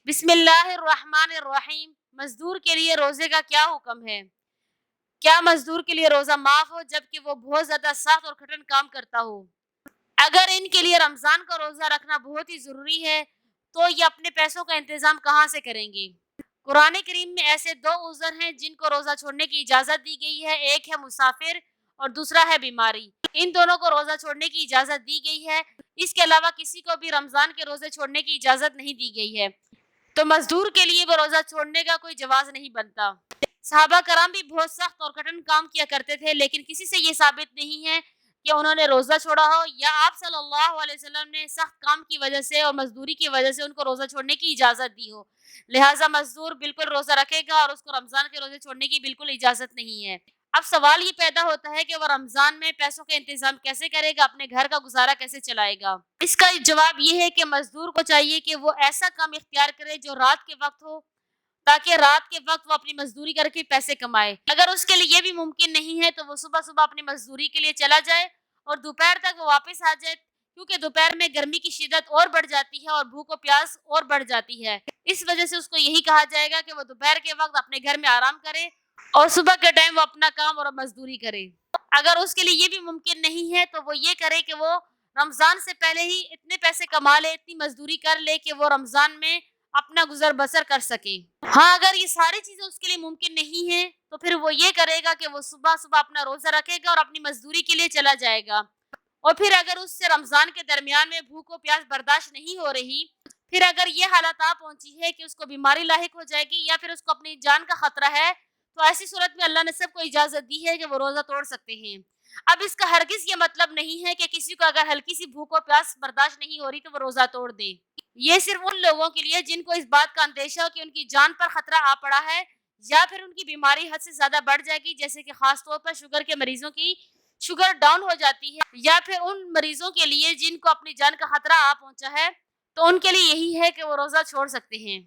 بسم اللہ الرحمن الرحیم۔ مزدور کے لیے روزے کا کیا حکم ہے؟ کیا مزدور کے لیے روزہ معاف ہو جبکہ وہ بہت زیادہ سخت اور کٹھن کام کرتا ہو؟ اگر ان کے لیے رمضان کا روزہ رکھنا بہت ہی ضروری ہے تو یہ اپنے پیسوں کا انتظام کہاں سے کریں گے؟ قرآن کریم میں ایسے دو عذر ہیں جن کو روزہ چھوڑنے کی اجازت دی گئی ہے، ایک ہے مسافر اور دوسرا ہے بیماری۔ ان دونوں کو روزہ چھوڑنے کی اجازت دی گئی ہے، اس کے علاوہ کسی کو بھی رمضان کے روزے چھوڑنے کی اجازت نہیں دی گئی ہے، تو مزدور کے لیے وہ روزہ چھوڑنے کا کوئی جواز نہیں بنتا۔ صحابہ کرام بھی بہت سخت اور کٹھن کام کیا کرتے تھے، لیکن کسی سے یہ ثابت نہیں ہے کہ انہوں نے روزہ چھوڑا ہو یا آپ صلی اللہ علیہ وسلم نے سخت کام کی وجہ سے اور مزدوری کی وجہ سے ان کو روزہ چھوڑنے کی اجازت دی ہو۔ لہٰذا مزدور بالکل روزہ رکھے گا اور اس کو رمضان کے روزے چھوڑنے کی بالکل اجازت نہیں ہے۔ اب سوال یہ پیدا ہوتا ہے کہ وہ رمضان میں پیسوں کا انتظام کیسے کرے گا، اپنے گھر کا گزارا کیسے چلائے گا؟ اس کا جواب یہ ہے کہ مزدور کو چاہیے کہ وہ ایسا کام اختیار کرے جو رات کے وقت ہو، تاکہ رات کے وقت وہ اپنی مزدوری کر کے پیسے کمائے۔ اگر اس کے لیے یہ بھی ممکن نہیں ہے تو وہ صبح صبح اپنی مزدوری کے لیے چلا جائے اور دوپہر تک وہ واپس آ جائے، کیونکہ دوپہر میں گرمی کی شدت اور بڑھ جاتی ہے اور بھوک و پیاس اور بڑھ جاتی ہے۔ اس وجہ سے اس کو یہی کہا جائے گا کہ وہ دوپہر کے وقت اپنے گھر میں آرام کرے اور صبح کے ٹائم وہ اپنا کام اور مزدوری کرے۔ اگر اس کے لیے یہ بھی ممکن نہیں ہے تو وہ یہ کرے کہ وہ رمضان سے پہلے ہی اتنے پیسے کما لے، اتنی مزدوری کر لے کہ وہ رمضان میں اپنا گزر بسر کر سکے۔ ہاں، اگر یہ ساری چیزیں اس کے لیے ممکن نہیں ہیں تو پھر وہ یہ کرے گا کہ وہ صبح صبح اپنا روزہ رکھے گا اور اپنی مزدوری کے لیے چلا جائے گا، اور پھر اگر اس سے رمضان کے درمیان میں بھوک و پیاس برداشت نہیں ہو رہی، پھر اگر یہ حالت آ پہنچی ہے کہ اس کو بیماری لاحق ہو جائے گی یا پھر اس کو اپنی جان کا خطرہ ہے، تو ایسی صورت میں اللہ نے سب کو اجازت دی ہے کہ وہ روزہ توڑ سکتے ہیں۔ اب اس کا ہرگز یہ مطلب نہیں ہے کہ کسی کو اگر ہلکی سی بھوک و پیاس برداشت نہیں ہو رہی تو وہ روزہ توڑ دے۔ یہ صرف ان لوگوں کے لیے جن کو اس بات کا اندیشہ ہو کہ ان کی جان پر خطرہ آ پڑا ہے یا پھر ان کی بیماری حد سے زیادہ بڑھ جائے گی، جیسے کہ خاص طور پر شوگر کے مریضوں کی شوگر ڈاؤن ہو جاتی ہے، یا پھر ان مریضوں کے لیے جن کو اپنی جان کا خطرہ آ پہنچا ہے، تو ان کے لیے یہی ہے کہ وہ روزہ چھوڑ سکتے ہیں۔